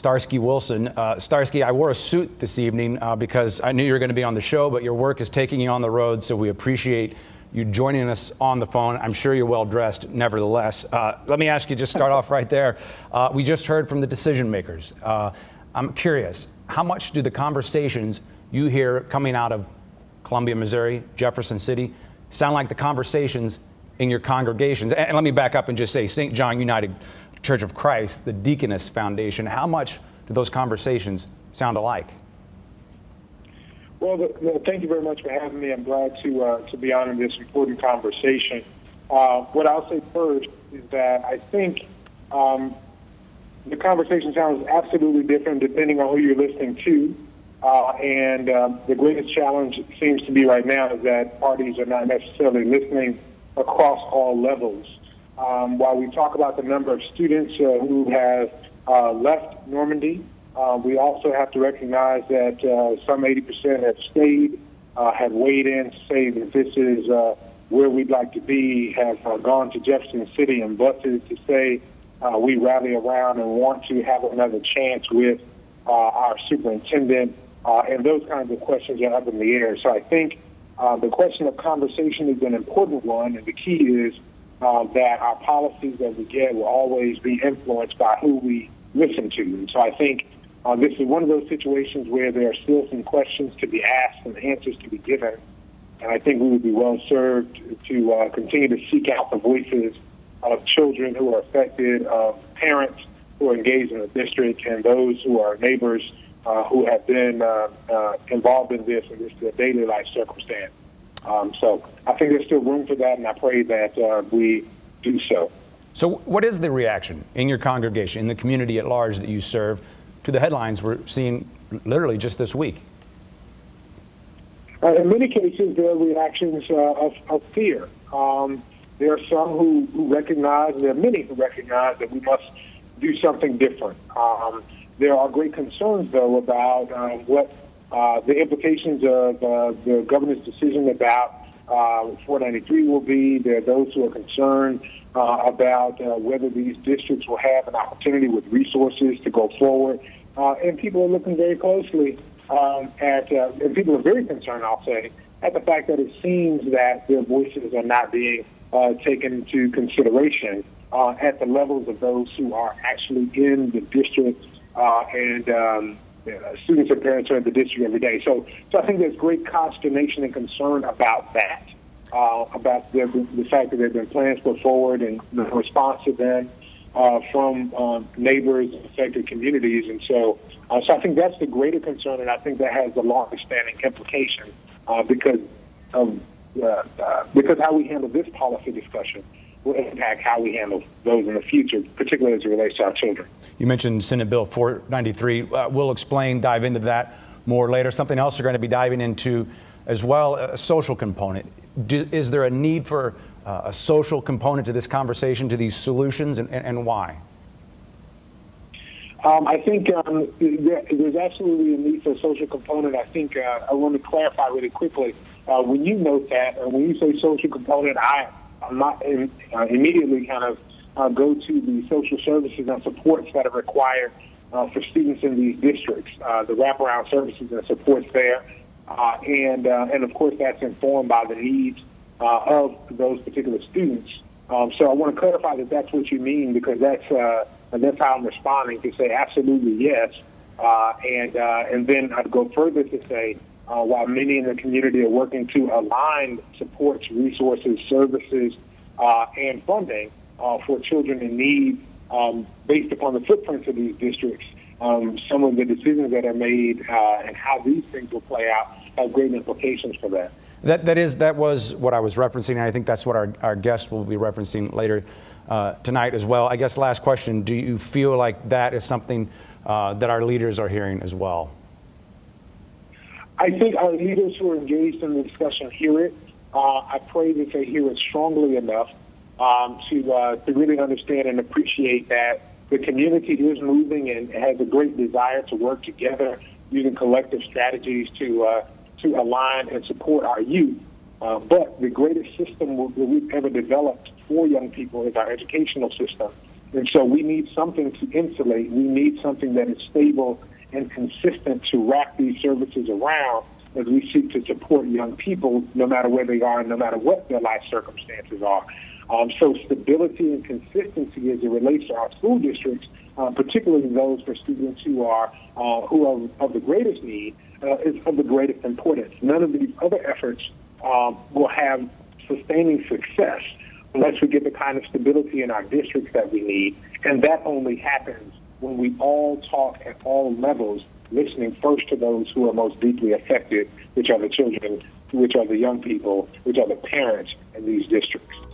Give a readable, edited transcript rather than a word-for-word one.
Starsky Wilson. Starsky, I wore a suit this evening because I knew you were going to be on the show, but your work is taking you on the road, so we appreciate you joining us on the phone. I'm sure you're well dressed, nevertheless. Let me ask you, just start off right there. We just heard from the decision makers. I'm curious, how much do the conversations you hear coming out of Columbia, Missouri, Jefferson City, sound like the conversations in your congregations? And let me back up and just say St. John United Church of Christ, the Deaconess Foundation, how much do those conversations sound alike? Well, thank you very much for having me. I'm glad to be on in this important conversation. What I'll say first is that I think the conversation sounds absolutely different depending on who you're listening to. And the greatest challenge seems to be right now is that parties are not necessarily listening across all levels. While we talk about the number of students who have left Normandy, we also have to recognize that some 80% have stayed, have weighed in to say that this is where we'd like to be, have gone to Jefferson City in buses to say we rally around and want to have another chance with our superintendent, and those kinds of questions are up in the air. So I think the question of conversation is an important one, and the key is that our policies that we get will always be influenced by who we listen to. And so I think this is one of those situations where there are still some questions to be asked and answers to be given. And I think we would be well served to continue to seek out the voices of children who are affected, of parents who are engaged in the district, and those who are neighbors who have been involved in this daily life circumstance. So I think there's still room for that, and I pray that we do so. So what is the reaction in your congregation, in the community at large that you serve, to the headlines we're seeing literally just this week? In many cases, there are reactions of fear. There are some who recognize, there are many who recognize that we must do something different. There are great concerns, though, about what the implications of the governor's decision about 493 will be. There are those who are concerned about whether these districts will have an opportunity with resources to go forward. And people are looking very closely and people are very concerned, I'll say, at the fact that it seems that their voices are not being taken into consideration at the levels of those who are actually in the district and students and parents are in the district every day. So I think there's great consternation and concern about that, about the fact that there have been plans put forward and the response to them from neighbors and affected communities. And so I think that's the greater concern, and I think that has a longer-standing implication because how we handle this policy discussion will impact how we handle those in the future, particularly as it relates to our children. You mentioned Senate Bill 493. We'll dive into that more later. Something else we're going to be diving into as well, a social component. Is there a need for a social component to this conversation, to these solutions, and why? I think there's absolutely a need for a social component. I think I want to clarify really quickly. When you note that, when you say social component, I'm not immediately kind of go to the social services and supports that are required for students in these districts, the wraparound services and supports there. And of course, that's informed by the needs of those particular students. So I want to clarify that that's what you mean, because that's how I'm responding, to say absolutely yes. And then I'd go further to say, while many in the community are working to align supports, resources, services, and funding for children in need based upon the footprints of these districts, some of the decisions that are made and how these things will play out have great implications for that. That was what I was referencing, and I think that's what our guest will be referencing later tonight as well. I guess last question, do you feel like that is something that our leaders are hearing as well? I think our leaders who are engaged in the discussion hear it. I pray that they hear it strongly enough to really understand and appreciate that the community is moving and has a great desire to work together using collective strategies to align and support our youth. But the greatest system that we've ever developed for young people is our educational system. And so we need something to insulate. We need something that is stable and consistent to wrap these services around as we seek to support young people, no matter where they are and no matter what their life circumstances are. So stability and consistency as it relates to our school districts, particularly those for students who are of the greatest need, is of the greatest importance. None of these other efforts will have sustaining success unless we get the kind of stability in our districts that we need, and that only happens when we all talk at all levels, listening first to those who are most deeply affected, which are the children, which are the young people, which are the parents in these districts.